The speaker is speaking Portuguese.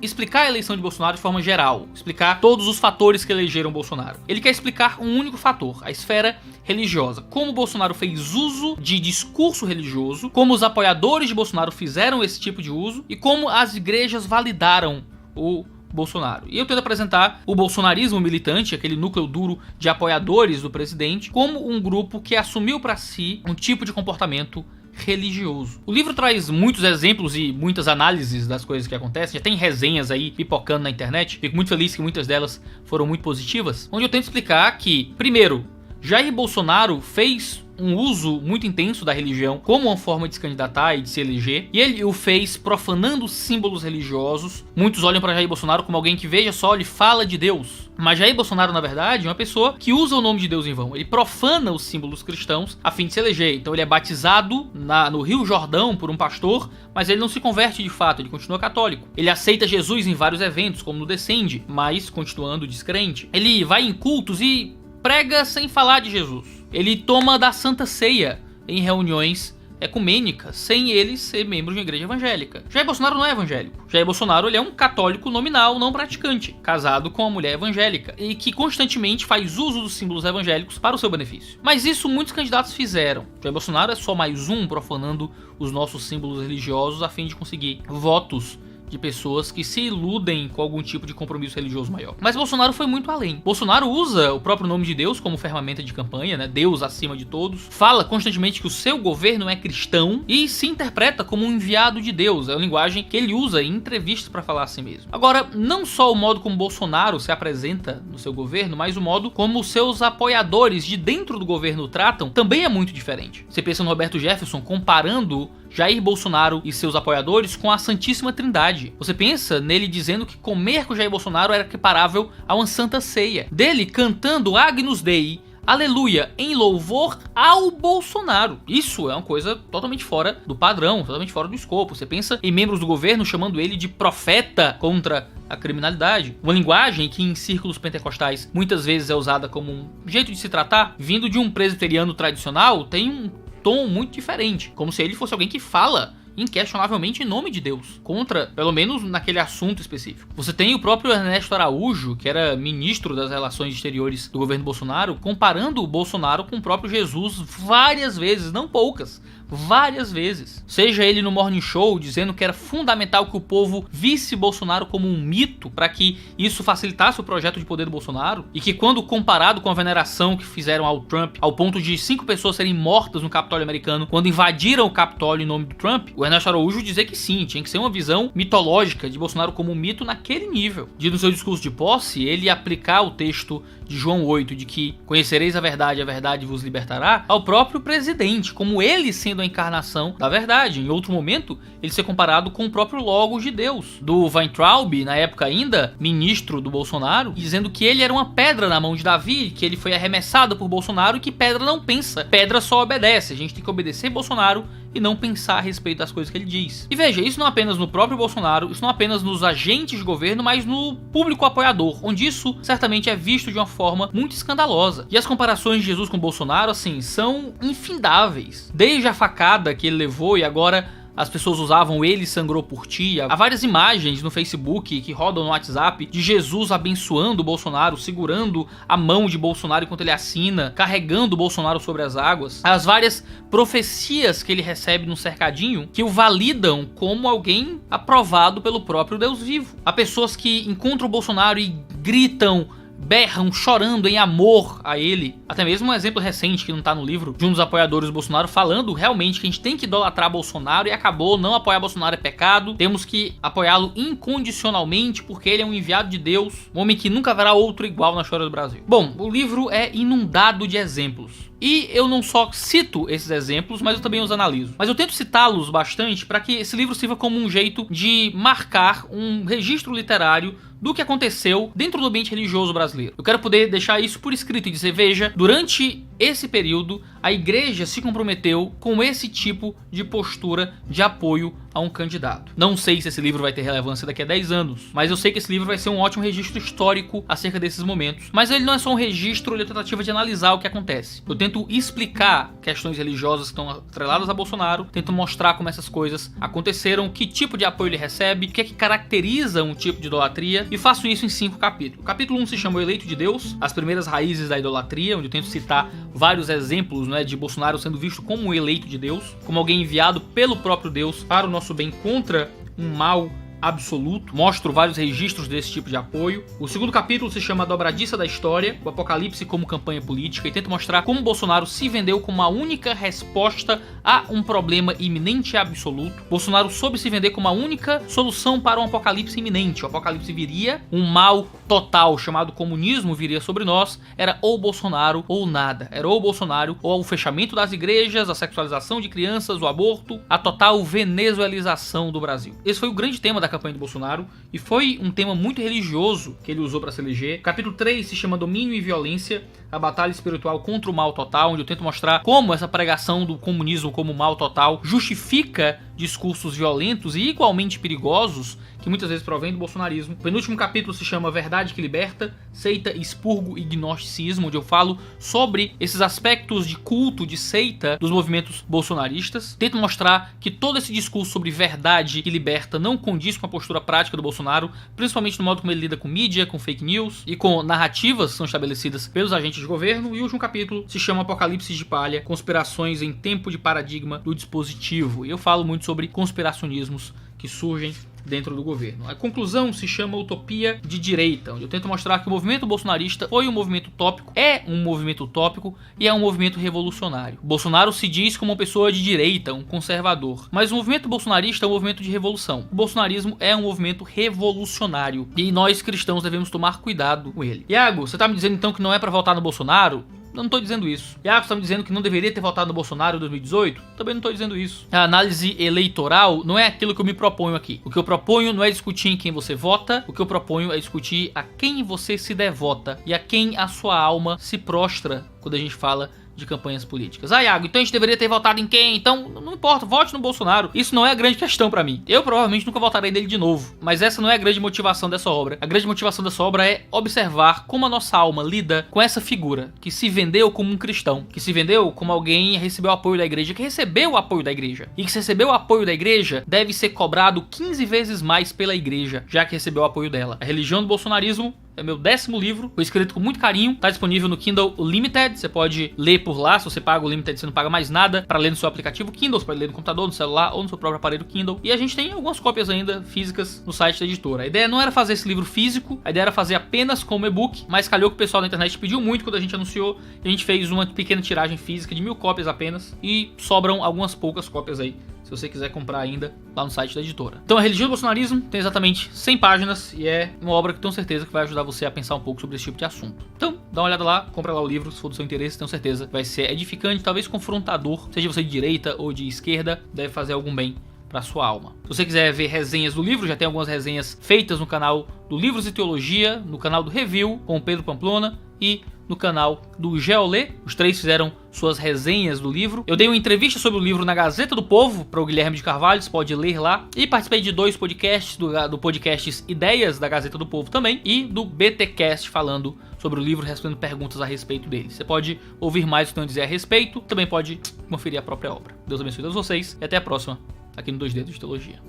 explicar a eleição de Bolsonaro de forma geral, explicar todos os fatores que elegeram Bolsonaro. Ele quer explicar um único fator, a esfera religiosa, como Bolsonaro fez uso de discurso religioso, como os apoiadores de Bolsonaro fizeram esse tipo de uso e como as igrejas validaram o Bolsonaro. E eu tento apresentar o bolsonarismo militante, aquele núcleo duro de apoiadores do presidente, como um grupo que assumiu para si um tipo de comportamento religioso. O livro traz muitos exemplos e muitas análises das coisas que acontecem, já tem resenhas aí pipocando na internet, fico muito feliz que muitas delas foram muito positivas, onde eu tento explicar que, primeiro, Jair Bolsonaro fez um uso muito intenso da religião como uma forma de se candidatar e de se eleger, e ele o fez profanando símbolos religiosos. Muitos olham para Jair Bolsonaro como alguém que, veja só, ele fala de Deus, mas Jair Bolsonaro, na verdade, é uma pessoa que usa o nome de Deus em vão. Ele profana os símbolos cristãos a fim de se eleger. Então ele é batizado no Rio Jordão por um pastor, mas ele não se converte de fato, ele continua católico. Ele aceita Jesus em vários eventos, como no Descende, mas continuando descrente. Ele vai em cultos e prega sem falar de Jesus. Ele toma da Santa Ceia em reuniões ecumênicas, sem ele ser membro de uma igreja evangélica. Jair Bolsonaro não é evangélico. Jair Bolsonaro, ele é um católico nominal, não praticante, casado com uma mulher evangélica, e que constantemente faz uso dos símbolos evangélicos para o seu benefício. Mas isso muitos candidatos fizeram. Jair Bolsonaro é só mais um profanando os nossos símbolos religiosos a fim de conseguir votos de pessoas que se iludem com algum tipo de compromisso religioso maior. Mas Bolsonaro foi muito além. Bolsonaro usa o próprio nome de Deus como ferramenta de campanha, né? Deus acima de todos. Fala constantemente que o seu governo é cristão e se interpreta como um enviado de Deus. É a linguagem que ele usa em entrevistas para falar assim mesmo. Agora, não só o modo como Bolsonaro se apresenta no seu governo, mas o modo como os seus apoiadores de dentro do governo o tratam também é muito diferente. Você pensa no Roberto Jefferson comparando Jair Bolsonaro e seus apoiadores com a Santíssima Trindade. Você pensa nele dizendo que comer com Jair Bolsonaro era equiparável a uma santa ceia. Dele cantando Agnus Dei, aleluia, em louvor ao Bolsonaro. Isso é uma coisa totalmente fora do padrão, totalmente fora do escopo. Você pensa em membros do governo chamando ele de profeta contra a criminalidade. Uma linguagem que em círculos pentecostais muitas vezes é usada como um jeito de se tratar, vindo de um presbiteriano tradicional, tem um tom muito diferente, como se ele fosse alguém que fala inquestionavelmente em nome de Deus, contra, pelo menos naquele assunto específico. Você tem o próprio Ernesto Araújo, que era ministro das Relações Exteriores do governo Bolsonaro, comparando o Bolsonaro com o próprio Jesus várias vezes, não poucas, várias vezes. Seja ele no Morning Show dizendo que era fundamental que o povo visse Bolsonaro como um mito para que isso facilitasse o projeto de poder do Bolsonaro, e que quando comparado com a veneração que fizeram ao Trump, ao ponto de 5 pessoas serem mortas no Capitólio americano quando invadiram o Capitólio em nome do Trump, o Ernesto Araújo dizer que sim, tinha que ser uma visão mitológica de Bolsonaro como um mito naquele nível. De no seu discurso de posse, ele aplicar o texto de João 8, de que conhecereis a verdade vos libertará, ao próprio presidente, como ele sendo a encarnação da verdade. Em outro momento, ele ser comparado com o próprio Logos de Deus, do Weintraub, na época ainda ministro do Bolsonaro, dizendo que ele era uma pedra na mão de Davi, que ele foi arremessado por Bolsonaro e que pedra não pensa, pedra só obedece. A gente tem que obedecer Bolsonaro e não pensar a respeito das coisas que ele diz. E veja, isso não apenas no próprio Bolsonaro, isso não apenas nos agentes de governo, mas no público apoiador, onde isso certamente é visto de uma forma muito escandalosa. E as comparações de Jesus com Bolsonaro, assim, são infindáveis. Desde a facada que ele levou e agora as pessoas usavam "ele sangrou por ti". Há várias imagens no Facebook que rodam no WhatsApp de Jesus abençoando o Bolsonaro, segurando a mão de Bolsonaro enquanto ele assina, carregando o Bolsonaro sobre as águas. As várias profecias que ele recebe num cercadinho que o validam como alguém aprovado pelo próprio Deus vivo. Há pessoas que encontram o Bolsonaro e gritam, berram, chorando em amor a ele. Até mesmo um exemplo recente que não tá no livro, de um dos apoiadores do Bolsonaro falando realmente que a gente tem que idolatrar Bolsonaro e acabou, não apoiar Bolsonaro é pecado, temos que apoiá-lo incondicionalmente porque ele é um enviado de Deus, um homem que nunca haverá outro igual na história do Brasil. Bom, o livro é inundado de exemplos. E eu não só cito esses exemplos, mas eu também os analiso. Mas eu tento citá-los bastante para que esse livro sirva como um jeito de marcar um registro literário do que aconteceu dentro do ambiente religioso brasileiro. Eu quero poder deixar isso por escrito e dizer, veja, durante esse período a igreja se comprometeu com esse tipo de postura de apoio a um candidato. Não sei se esse livro vai ter relevância daqui a 10 anos, mas eu sei que esse livro vai ser um ótimo registro histórico acerca desses momentos. Mas ele não é só um registro, ele é uma tentativa de analisar o que acontece. Eu tento explicar questões religiosas que estão atreladas a Bolsonaro, tento mostrar como essas coisas aconteceram, que tipo de apoio ele recebe, o que é que caracteriza um tipo de idolatria, e faço isso em 5 capítulos. O capítulo 1 se chama O Eleito de Deus, as primeiras raízes da idolatria, onde eu tento citar vários exemplos, né, de Bolsonaro sendo visto como um eleito de Deus, como alguém enviado pelo próprio Deus para o nosso bem contra um mal absoluto. Mostro vários registros desse tipo de apoio. O segundo capítulo se chama A Dobradiça da História, o Apocalipse como campanha política, e tento mostrar como Bolsonaro se vendeu como a única resposta a um problema iminente e absoluto. Bolsonaro soube se vender como a única solução para um apocalipse iminente. O apocalipse viria, um mal total chamado comunismo viria sobre nós, era ou Bolsonaro ou nada. Era ou Bolsonaro ou o fechamento das igrejas, a sexualização de crianças, o aborto, a total venezuelização do Brasil. Esse foi o grande tema da campanha do Bolsonaro e foi um tema muito religioso que ele usou para se eleger. O capítulo 3 se chama Domínio e Violência, a batalha espiritual contra o mal total, onde eu tento mostrar como essa pregação do comunismo como mal total justifica discursos violentos e igualmente perigosos que muitas vezes provém do bolsonarismo. O penúltimo capítulo se chama Verdade que Liberta, Seita, Expurgo e Gnosticismo, onde eu falo sobre esses aspectos de culto, de seita dos movimentos bolsonaristas. Tento mostrar que todo esse discurso sobre verdade que liberta não condiz com a postura prática do Bolsonaro, principalmente no modo como ele lida com mídia, com fake news e com narrativas que são estabelecidas pelos agentes de governo. E o último capítulo se chama Apocalipse de Palha, Conspirações em Tempo de Paradigma do Dispositivo. E eu falo muito sobre conspiracionismos que surgem dentro do governo. A conclusão se chama Utopia de Direita, onde eu tento mostrar que o movimento bolsonarista foi um movimento utópico, é um movimento utópico e é um movimento revolucionário. Bolsonaro se diz como uma pessoa de direita, um conservador, mas o movimento bolsonarista é um movimento de revolução. O bolsonarismo é um movimento revolucionário e nós cristãos devemos tomar cuidado com ele. Iago, você tá me dizendo então que não é para votar no Bolsonaro? Eu não tô dizendo isso. Iago, você tá me dizendo que não deveria ter votado no Bolsonaro em 2018? Também não tô dizendo isso. A análise eleitoral não é aquilo que eu me proponho aqui. O que eu proponho não é discutir em quem você vota, o que eu proponho é discutir a quem você se devota e a quem a sua alma se prostra quando a gente fala de campanhas políticas. Ah, Iago, então a gente deveria ter votado em quem? Então, não importa, vote no Bolsonaro. Isso não é a grande questão pra mim. Eu provavelmente nunca votarei nele de novo, mas essa não é a grande motivação dessa obra. A grande motivação dessa obra é observar como a nossa alma lida com essa figura que se vendeu como um cristão, que se vendeu como alguém que recebeu o apoio da igreja, que recebeu o apoio da igreja. E que se recebeu o apoio da igreja, deve ser cobrado 15 vezes mais pela igreja, já que recebeu o apoio dela. A Religião do Bolsonarismo é meu 10º livro, foi escrito com muito carinho, tá disponível no Kindle Unlimited, você pode ler por lá, se você paga o Limited você não paga mais nada para ler no seu aplicativo Kindle, você pode ler no computador, no celular ou no seu próprio aparelho Kindle. E a gente tem algumas cópias ainda físicas no site da editora. A ideia não era fazer esse livro físico, a ideia era fazer apenas como e-book, mas calhou que o pessoal da internet pediu muito quando a gente anunciou, e a gente fez uma pequena tiragem física de 1000 cópias apenas, e sobram algumas poucas cópias aí, se você quiser comprar ainda lá no site da editora. Então, A Religião do Bolsonarismo tem exatamente 100 páginas e é uma obra que tenho certeza que vai ajudar você a pensar um pouco sobre esse tipo de assunto. Então, dá uma olhada lá, compra lá o livro, se for do seu interesse, tenho certeza que vai ser edificante, talvez confrontador, seja você de direita ou de esquerda, deve fazer algum bem para sua alma. Se você quiser ver resenhas do livro, já tem algumas resenhas feitas no canal do Livros e Teologia, no canal do Review com o Pedro Pamplona e no canal do Geolê. Os três fizeram suas resenhas do livro. Eu dei uma entrevista sobre o livro na Gazeta do Povo para o Guilherme de Carvalho, você pode ler lá. E participei de 2 podcasts, do podcast Ideias da Gazeta do Povo também, e do BTcast falando sobre o livro, respondendo perguntas a respeito dele. Você pode ouvir mais o que tenho a dizer a respeito, também pode conferir a própria obra. Deus abençoe todos vocês e até a próxima aqui no 2 Dedos de Teologia.